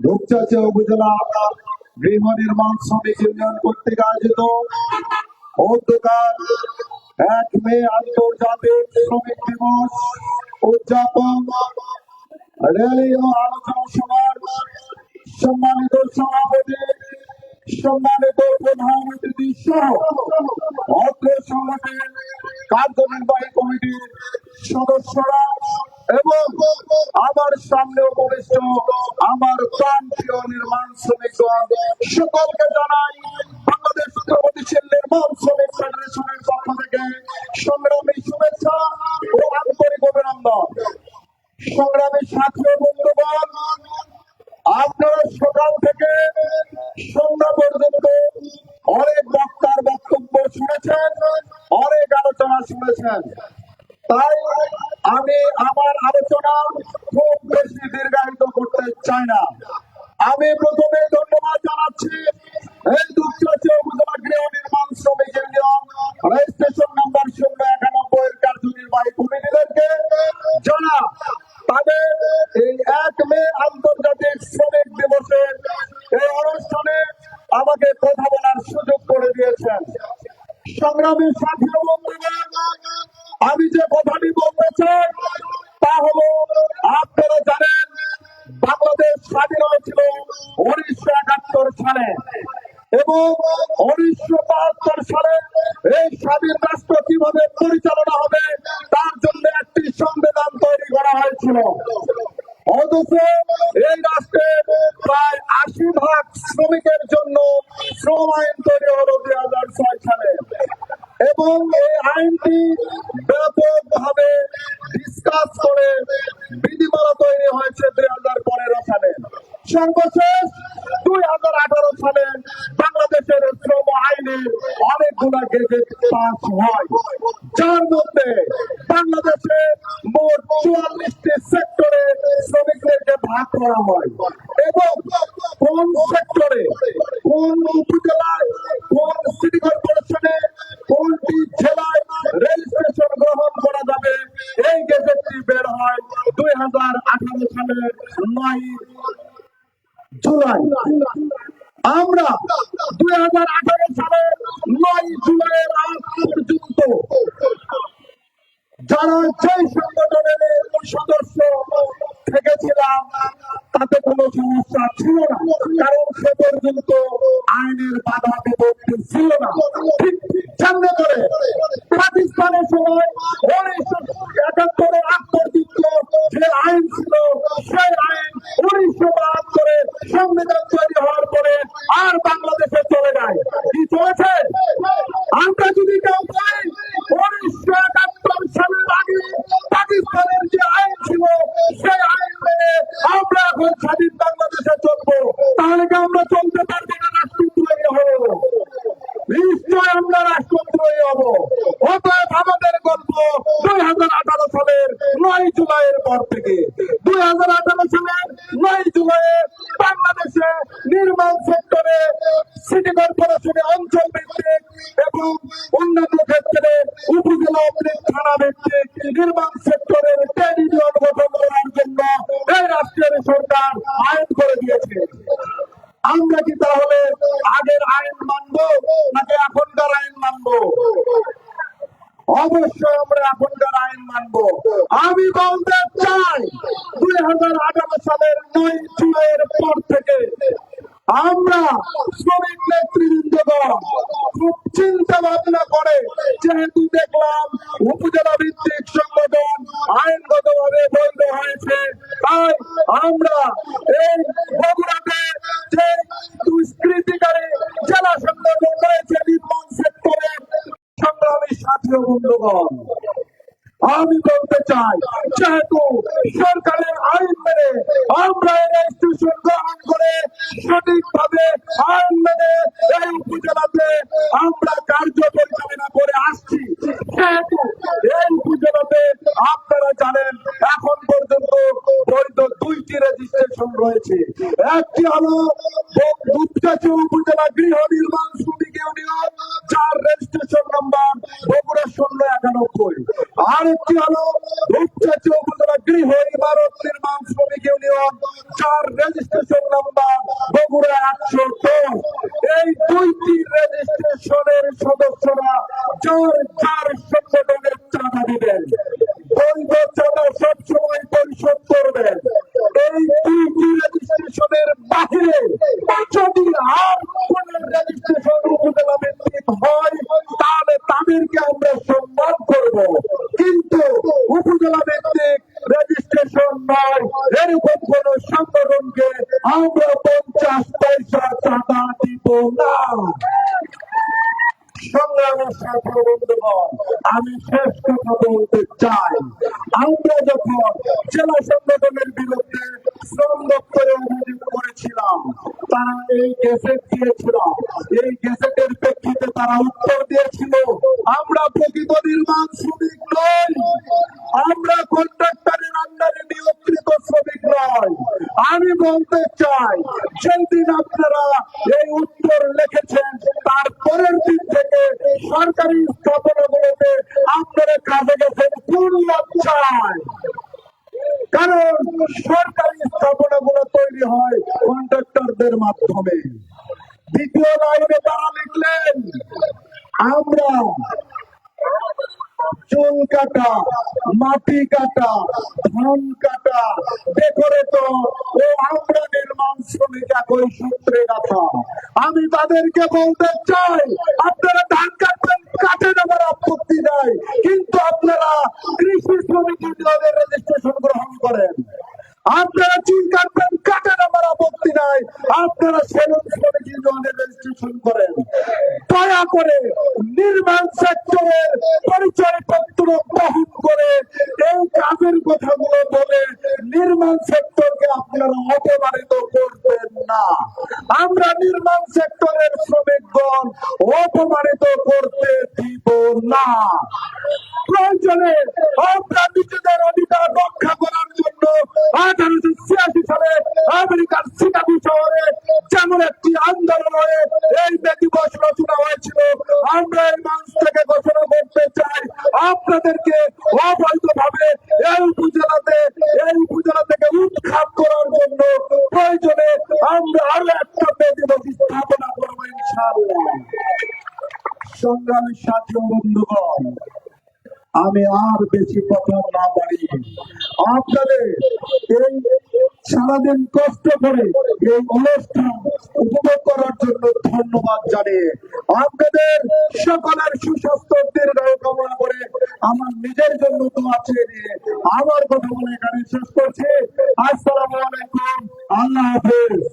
রূপচাঁচিয়া উপজেলা গৃহ নির্মাণ শ্রমিক ইউনিয়ন কর্তৃক আয়োজিত অন্ধকার 1 মে আন্তর্জাতিক শ্রমিক দিবস উদযাপন র্যালি ও আলোচনা সভার সম্মানিত সভাপতি, সম্মানিত প্রধান অতিথি সহ অত্র সংগঠনের কার্যনির্বাহী কমিটির সদস্যরা এবং আমার সামনে উপবিষ্ট আমার প্রান্তীয় নির্মাণ শ্রমিকগণ সকলকে জানাই বাংলাদেশ প্রগতিশীল নির্মাণ শ্রমিক ফেডারেশনের পক্ষ থেকে সংগ্রামী শুভেচ্ছা ও আন্তরিক অভিনন্দন। সংগ্রামী সাথী বন্ধুগণ, আপনারা সকাল থেকে সন্ধ্যা পর্যন্ত অনেক বক্তার বক্তব্য শুনেছেন, অনেক আলোচনা শুনেছেন। তাই আমি আমার আলোচনা খুব বেশি দীর্ঘায়িত করতে চাই না। আমি প্রথমে ধন্যবাদ জানাচ্ছি এই রূপচাঁচিয়া উপজেলা গৃহ নির্মাণ শ্রমিক ইউনিয়ন রেজিস্ট্রেশন নাম্বার 091 এর কার্যনির্বাহী কমিটিদেরকে, যারা তাদের এই 1 মে আন্তর্জাতিক শ্রমিক দিবসের এই অনুষ্ঠানে আমাকে কথা বলার সুযোগ করে দিয়েছেন। সংগ্রামী সাথী বন্ধুগণ, আমি যে কথাটি বলতে চাই তা হলো, আপনারা জানেন বাংলাদেশ স্বাধীন হয়েছিল 1971 সালে এবং 1972 সালে এই স্বাধীন রাষ্ট্র কিভাবে পরিচালনা হবে তার জন্য একটি সংবিধান তৈরি করা হয়েছিল। অথচ এই রাষ্ট্রের প্রায় 80% শ্রমিকের জন্য শ্রম আইন তৈরি হলো 2006 সালে এবং এই আইনটি ব্যাপকভাবে ডিসকাস করে বিধিমালা তৈরি হয়েছে 2015 সালে। সর্বশেষ 2018 সালে বাংলাদেশের শ্রম আইনে অনেকগুলো গেজেট পাস হয়, যার মধ্যে বাংলাদেশে মোট 44টি সেক্টরে শ্রমিকদেরকে ভাগ করা হয় এবং কোন সেক্টরে, কোন উপজেলায়, কোন সিটি কর্পোরেশনে, কোনটি জেলায় রেজিস্ট্রেশন গ্রহণ করা যাবে এই গেজেটটি বের হয় 2018 সালের 9 জুলাই। আমরা 2018 সালের 9 জুলাইয়ের আগ পর্যন্ত যারা যেই সংগঠনের সদস্য থেকেছিলাম তাতে কোনো সমস্যা ছিল না, কারণ সে পর্যন্ত আইনের বাধা বিপত্তি ছিল না। ঠিক সামনে করে পাকিস্তানের সময় 1971 আগ পর্যন্ত যে আইন ছিল সেই আইন 1972 সংবিধান তৈরি হওয়ার পরে আর বাংলাদেশে চলে যায়। কি চলেছে? আমরা যদি কেউ পাই 1971 সালের আগে পাকিস্তানের যে আইন ছিল সেই আইন মেনে আমরা এখন স্বাধীন বাংলাদেশে চলবো, তাহলে কি আমরা চলতে পারবো না? রাষ্ট্রদ্রোহী হব, নিশ্চয় আমরা রাষ্ট্রদ্রোহী হব। অতএব আমাদের গল্প 2018 সালের 9 জুলাইয়ের পর থেকে 2018 সালের 9 জুলাই বাংলাদেশে নির্মাণ সেক্টরে, সিটি কর্পোরেশনে অঞ্চল ভিত্তিক এবং অন্যান্য ক্ষেত্রে উপজেলা থানা ভিত্তিক নির্মাণ সেক্টরের ট্রেড ইউনিয়ন গঠন করার জন্য এই রাষ্ট্রের সরকার আইন করে দিয়েছে। আমরা কি তাহলে আগের আইন মানবো নাকি এখনকার আইন মানবো? অবশ্যই আমরা এখনকার আইন মানবো। আমি বলতে চাই 2018 সালের 9 জুলাইয়ের পর থেকে আমরা শ্রমিক নেতৃবৃন্দগণ খুব চিন্তা ভাবনা করে, যেহেতু দেখলাম উপজেলা ভিত্তিক সংগঠন আইনগতভাবে বৈধ হয়েছে, তাই আমরা এই বগুড়াতে যে দুষ্কৃতিকারী জেলা সংগঠন রয়েছে নির্মাণ সেক্টরে, সংগ্রামী সাথী বন্ধুগণ, আমি বলতে চাই যেহেতু সরকারের আইন মেনে আমরা রেজিস্ট্রেশন গ্রহণ করে সঠিকভাবে আইন মেনে এই উপজেলাতে আমরা কার্য পরিচালনা করে আসছি, সেহেতু এই উপজেলাতে আপনারা জানেন এখন পর্যন্ত বৈধ 2টি রেজিস্ট্রেশন রয়েছে। একটি হলো রূপচাঁচিয়া উপজেলা গৃহ নির্মাণ শ্রমিক ইউনিয়ন, যার রেজিস্ট্রেশন নাম্বার বগুড়া 091। আরেকটি হলো রূপচাঁচি উপজেলা গৃহ ইমারত নির্মাণ শ্রমিক ইউনিয়ন, যার রেজিস্ট্রেশন নাম্বার বগুড়া 110। এই দুইটি রেজিস্ট্রেশনের সদস্যরা যার যার সংগঠনের চাঁদা দিবেন, বৈধ চাঁদা সবসময় পরিশোধ করবেন। এই দুইটি রেজিস্ট্রেশনের বাহিরে যদি আর কোন রেজিস্ট্রেশন উপজেলা ভিত্তিক হয়, তাহলে তাদেরকে আমরা সম্মান করব, কিন্তু উপজেলা ভিত্তিক রেজিস্ট্রেশন নয় এরকম কোন সংগঠনকে আমরা 50 পয়সা চাঁদা দিব না। সংগ্রামের সাথে বন্ধুগণ, আমি শেষ কথা বলতে চাই, আমরা যখন জেলা সংগঠনের বিরুদ্ধে শ্রম দপ্তরে অভিযোগ করেছিলাম, তারা এই গেজেট দিয়েছিলাম, এই গেজেটের প্রেক্ষিতে তারা উত্তর দিয়েছিল আমরা প্রকৃত নির্মাণ শ্রমিক নই, আমরা কন্ট্রাক্টরের আন্ডারে নিয়োগকৃত শ্রমিক নয়। আমি বলতে চাই, যেদিন আপনারা এই উত্তর লিখেছেন তার পরের দিন থেকে সরকারি স্থাপনাগুলোতে আপনারা কাজে গেছেন কোন লজ্জায়? কারণ সরকারি স্থাপনাগুলো তৈরি হয় কন্ট্রাক্টরদের মাধ্যমে। দ্বিতীয় লাইনে তারা লিখলেন আমরা চুল কাটা, মাটি কাটা, ধান কাটা, ডেকোরেটর ও আমরা নির্মাণ শ্রমিক একই সূত্রে গাথা। আমি তাদেরকে বলতে চাই, আপনারা ধান কাটবেন, কাটেন, আমার আপত্তি নাই, কিন্তু আপনারা কৃষি শ্রমিক ইউনিয়নের রেজিস্ট্রেশন গ্রহণ করেন। আপনারা চুল কাটবেন, কাটেন, আমার আপত্তি নাই, আপনারা সেলুন শ্রমিক ইউনিয়নের রেজিস্ট্রেশন করেন। দয়া করে নির্মাণ সেক্টরের পরিচয় পত্র বহন করে এই কাজের কথাগুলো বলে নির্মাণ সেক্টরকে আপনারা অপমানিত করবেন না। আমরা নির্মাণ সেক্টরের শ্রমিকগণ অপমানিত করতে দিব না। প্রয়োজনে আমরা নিজেদের অধিকার রক্ষা করার জন্য 1886 সালে আমেরিকার শিকাগো শহরে যেমন একটি আন্দোলন হয়ে এই মে দিবস রচনা হয়েছিল, আমরা এই মঞ্চ থেকে ঘোষণা করতে চাই আপনাদেরকে অবৈধভাবে এই উপজেলা থেকে উৎখাত করার জন্য প্রয়োজনে আমরা আরো একটা মে দিবস স্থাপনা করবো ইনশাআল্লাহ। সংগ্রামের সাথী ও বন্ধুগণ, আমি আর বেশি কথা না বাড়িয়ে আপনাদের এই সারাদিন কষ্ট করে এই অনুষ্ঠান উপভোগ করার জন্য ধন্যবাদ জানিয়ে আপনাদের সকলের সুস্বাস্থ্য দীর্ঘায়ু কামনা করে আমার নিজের জন্য দোয়া চেয়ে নিয়ে আমার কথা বলে এখানে শেষ করছি। আসসালামু আলাইকুম, আল্লাহ হাফেজ।